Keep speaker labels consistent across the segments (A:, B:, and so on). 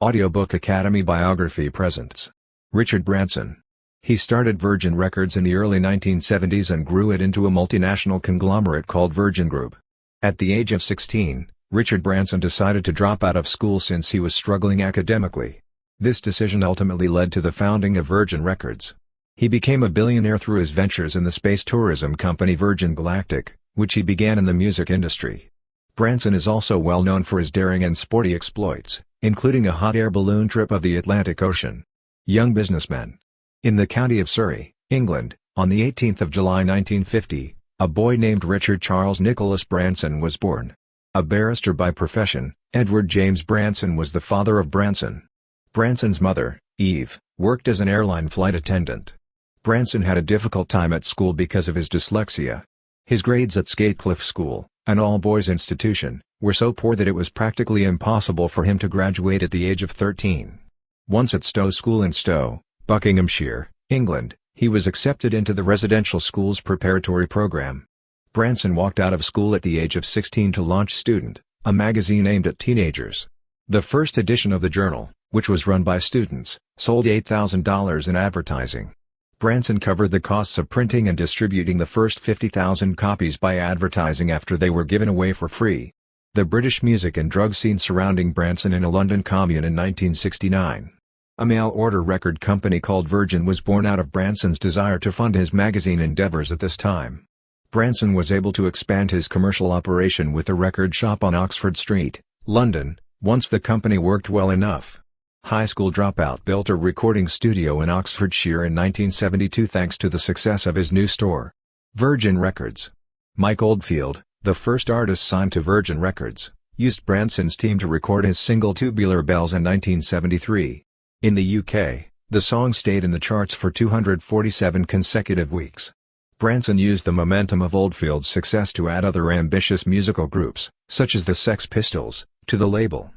A: Audiobook Academy Biography presents Richard Branson. He started Virgin Records in the early 1970s and grew it into a multinational conglomerate called Virgin Group. At the age of 16, Richard Branson decided to drop out of school since he was struggling academically. This decision ultimately led to the founding of Virgin Records. He became a billionaire through his ventures in the space tourism company Virgin Galactic, which he began in the music industry. Branson is also well known for his daring and sporty exploits, including a hot air balloon trip of the Atlantic Ocean. Young businessman. In the county of Surrey, England, on the 18th of July 1950, a boy named Richard Charles Nicholas Branson was born. A barrister by profession, Edward James Branson was the father of Branson. Branson's mother, Eve, worked as an airline flight attendant. Branson had a difficult time at school because of his dyslexia. His grades at Skatecliff School, an all-boys institution, were so poor that it was practically impossible for him to graduate at the age of 13. Once at Stowe School in Stowe, Buckinghamshire, England, he was accepted into the residential school's preparatory program. Branson walked out of school at the age of 16 to launch Student, a magazine aimed at teenagers. The first edition of the journal, which was run by students, sold $8,000 in advertising. Branson covered the costs of printing and distributing the first 50,000 copies by advertising after they were given away for free. The British music and drug scene surrounding Branson in a London commune in 1969. A mail-order record company called Virgin was born out of Branson's desire to fund his magazine endeavors at this time. Branson was able to expand his commercial operation with a record shop on Oxford Street, London, once the company worked well enough. High school dropout built a recording studio in Oxfordshire in 1972 thanks to the success of his new store. Virgin Records. Mike Oldfield, the first artist signed to Virgin Records, used Branson's team to record his single Tubular Bells in 1973. In the UK, the song stayed in the charts for 247 consecutive weeks. Branson used the momentum of Oldfield's success to add other ambitious musical groups, such as the Sex Pistols, to the label.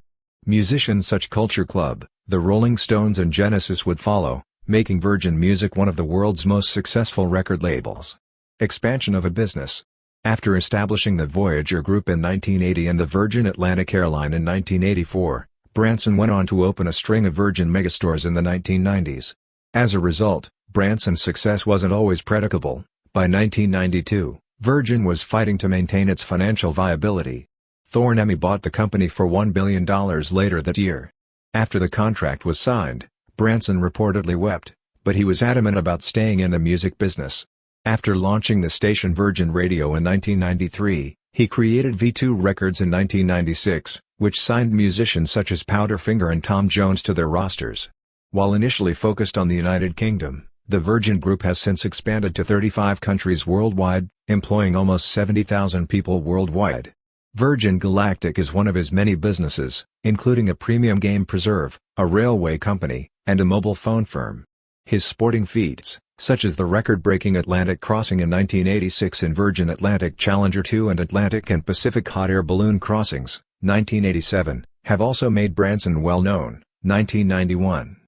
A: Musicians such as Culture Club, the Rolling Stones and Genesis would follow, making Virgin Music one of the world's most successful record labels. Expansion of a business. After establishing the Voyager Group in 1980 and the Virgin Atlantic Airline in 1984, Branson went on to open a string of Virgin megastores in the 1990s. As a result, Branson's success wasn't always predictable. By 1992, Virgin was fighting to maintain its financial viability. Thorn-Emi bought the company for $1 billion later that year. After the contract was signed, Branson reportedly wept, but he was adamant about staying in the music business. After launching the station Virgin Radio in 1993, he created V2 Records in 1996, which signed musicians such as Powderfinger and Tom Jones to their rosters. While initially focused on the United Kingdom, the Virgin Group has since expanded to 35 countries worldwide, employing almost 70,000 people worldwide. Virgin Galactic is one of his many businesses, including a premium game preserve, a railway company, and a mobile phone firm. His sporting feats, such as the record-breaking Atlantic crossing in 1986 and Virgin Atlantic Challenger 2 and Atlantic and Pacific hot air balloon crossings, 1987, have also made Branson well known. 1991.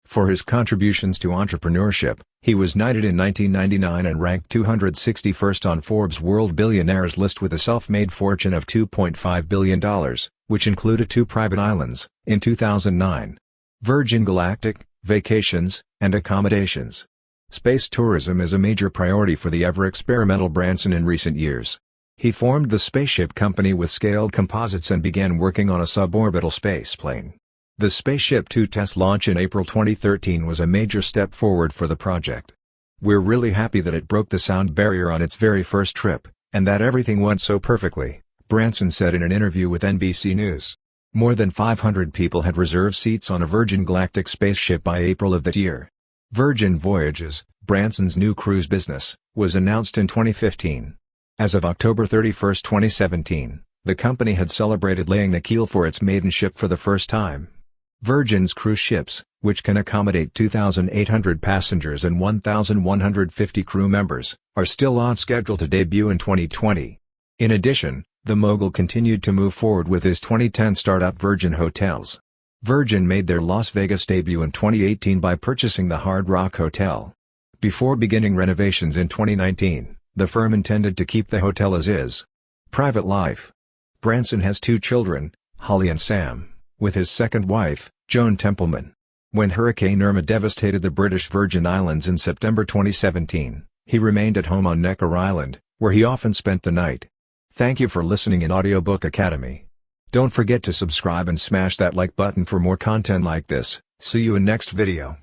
A: For his contributions to entrepreneurship, he was knighted in 1999 and ranked 261st on Forbes' World Billionaires list with a self-made fortune of $2.5 billion, which included 2 private islands, in 2009. Virgin Galactic, Vacations, and Accommodations. Space tourism is a major priority for the ever-experimental Branson in recent years. He formed the spaceship company with Scaled Composites and began working on a suborbital spaceplane. The Spaceship Two test launch in April 2013 was a major step forward for the project. "We're really happy that it broke the sound barrier on its very first trip, and that everything went so perfectly," Branson said in an interview with NBC News. More than 500 people had reserved seats on a Virgin Galactic spaceship by April of that year. Virgin Voyages, Branson's new cruise business, was announced in 2015. As of October 31, 2017, the company had celebrated laying the keel for its maiden ship for the first time. Virgin's cruise ships, which can accommodate 2,800 passengers and 1,150 crew members, are still on schedule to debut in 2020. In addition, the mogul continued to move forward with his 2010 startup Virgin Hotels. Virgin made their Las Vegas debut in 2018 by purchasing the Hard Rock Hotel. Before beginning renovations in 2019, the firm intended to keep the hotel as is. Private life. Branson has 2 children, Holly and Sam, with his second wife, Joan Templeman. When Hurricane Irma devastated the British Virgin Islands in September 2017, he remained at home on Necker Island, where he often spent the night. Thank you for listening in Audiobook Academy. Don't forget to subscribe and smash that like button for more content like this. See you in next video.